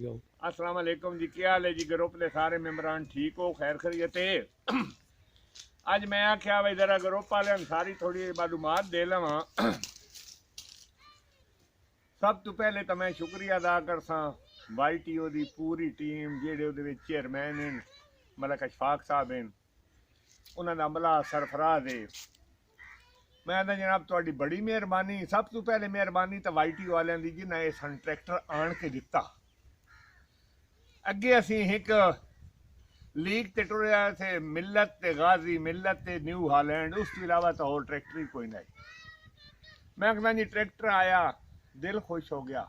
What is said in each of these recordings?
जाओ। अस्सलाम वालेकुम जी, क्या हाल है जी? ग्रुप के सारे मेंबरान ठीक हो? खैर खैरियत है? अज मैं आख्या भाई जरा ग्रुप वाले सारी थोड़ी मालूमात दे लवा। सब तो पहले तो मैं शुक्रिया अदा करसा YTO की पूरी टीम जेडे चेयरमैन हैं मलक अशफाक साहब हैं, उन्होंने अमला सरफराज है। मैं कहता जनाब थोड़ी बड़ी मेहरबानी। सब तो पहले मेहरबानी तो YTO वालों की जिन्हें ये सन ट्रैक्टर आन के दिता। अगे असी एक लीग ते टुरिया थे मिलत ते गाजी, मिलत ते न्यू हालैंड, उस तो इलावा तो और ट्रैक्टर ही कोई नहीं। मैं कहना जी ट्रैक्टर आया, दिल खुश हो गया।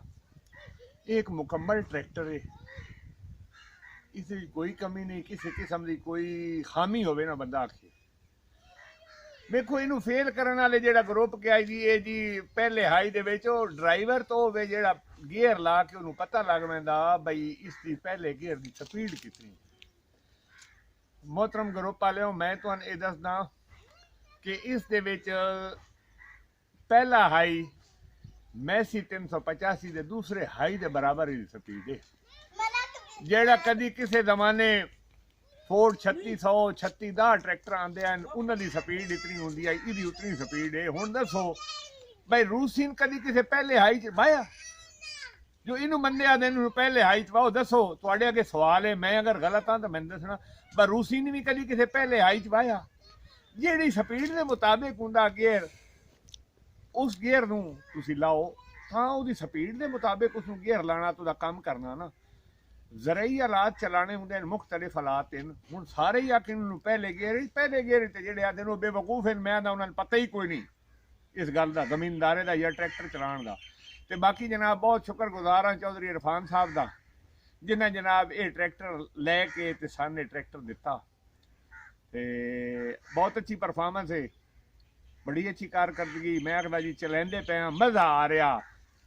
एक मुकम्मल ट्रैक्टर है, इस कोई कमी नहीं, किसी किस्म की कोई खामी होवे ना बंदा आखे। देखो इनू फेल करने वाले जेड़ा ग्रुप क्या जी, ये जी पहले हाई दे विच ड्राइवर तो होवे जेड़ा गियर ला के उन्हें पता लग पैंदा बई इसकी पहले गियर की स्पीड कितनी। मोहतरम ग्रुप वाले मैं तुहानू ये दसदा कि इस दे विच पहला हाई मैसी 385 दे दूसरे हाई दे बराबर ही स्पीड है। जेड़ा कदी किसी जमाने फोर्ड 3600 3610 ट्रैक्टर आते हैं उन्होंने स्पीड इतनी होंगी है, इदी उतनी स्पीड है। हुण दसो भाई रूसीन कदी किसी पहले हाई च बाया जो इनू बंदे आते इन्हू पहले हाई च वाओ। दसो तुहाडे अगे सवाल है, मैं अगर गलत हाँ तो मैंने दसना। पर रूसीन भी कदी किसी पहले हाई च बाया जिहड़ी स्पीड के मुताबिक हुंदा गियर, उस गियर नू तुसीं लाओ तां उहदी स्पीड के मुताबिक उसनू गियर लाना तो काम करना ना। जरई हालात चलाने होंगे मुख्तलिफ हालात हैं। हूँ सारे ही आखिर पहले गेयर जेडे आते हैं बेवकूफ हैं। मैं उन्होंने पता ही कोई नहीं इस गल का, जमीनदारे का या ट्रैक्टर चलाने का। तो बाकी जनाब बहुत शुक्रगुजार हाँ चौधरी इरफान साहब का, जिन्हें जनाब ये ट्रैक्टर लैके तो सामने ट्रैक्टर दिता। तो बहुत अच्छी परफॉर्मेंस है, बड़ी अच्छी कारकर्दगी। मैं आखदा जी चलेंदे पे मज़ा आ रहा,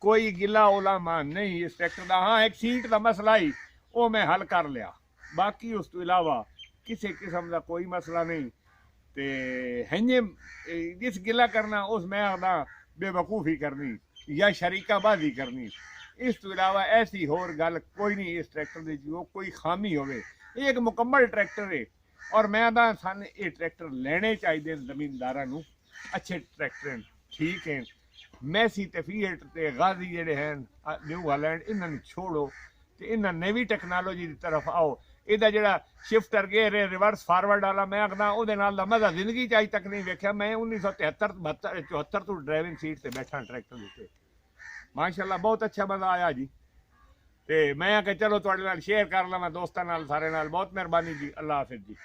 कोई गिला उलामा नहीं इस ट्रैक्टर का। हाँ एक सीट का मसला ही वो मैं हल कर लिया, बाकी उस तो इलावा किसी किस्म का कोई मसला नहीं। तो हंजे जिस गिला करना उस मैं आखदा बेवकूफ़ी करनी या शरीकाबाजी करनी। इस तो इलावा ऐसी होर गल कोई नहीं इस ट्रैक्टर की जो कोई खामी होवे। एक मुकम्मल ट्रैक्टर है और मैं आखदा सन ये ट्रैक्टर लेने चाहिए जमीनदारां नूं। अच्छे ट्रैक्टर हैं, ठीक हैं। मैसी ते फीएट ते गाजी जेडे हैं न्यू हालैंड, इन्होंने छोड़ो तो इन्हें नवी टैक्नोलॉजी की तरफ आओ। इहदा जेड़ा शिफ्टर गेयर है रिवर्स फॉरवर्ड वाला, मैं आखदा उहदे नाल मज़ा जिंदगी च अज तक नहीं वेख्या। मैं 1973 74 तो ड्राइविंग सीट से बैठा ट्रैक्टर उत्ते, माशाअल्लाह बहुत अच्छा मज़ा आया जी। तो मैं आख्या चलो तुहाडे नाल शेयर कर लवां दोस्तां नाल सारे नाल। बहुत मेहरबानी जी, अल्लाह हाफिज़ जी।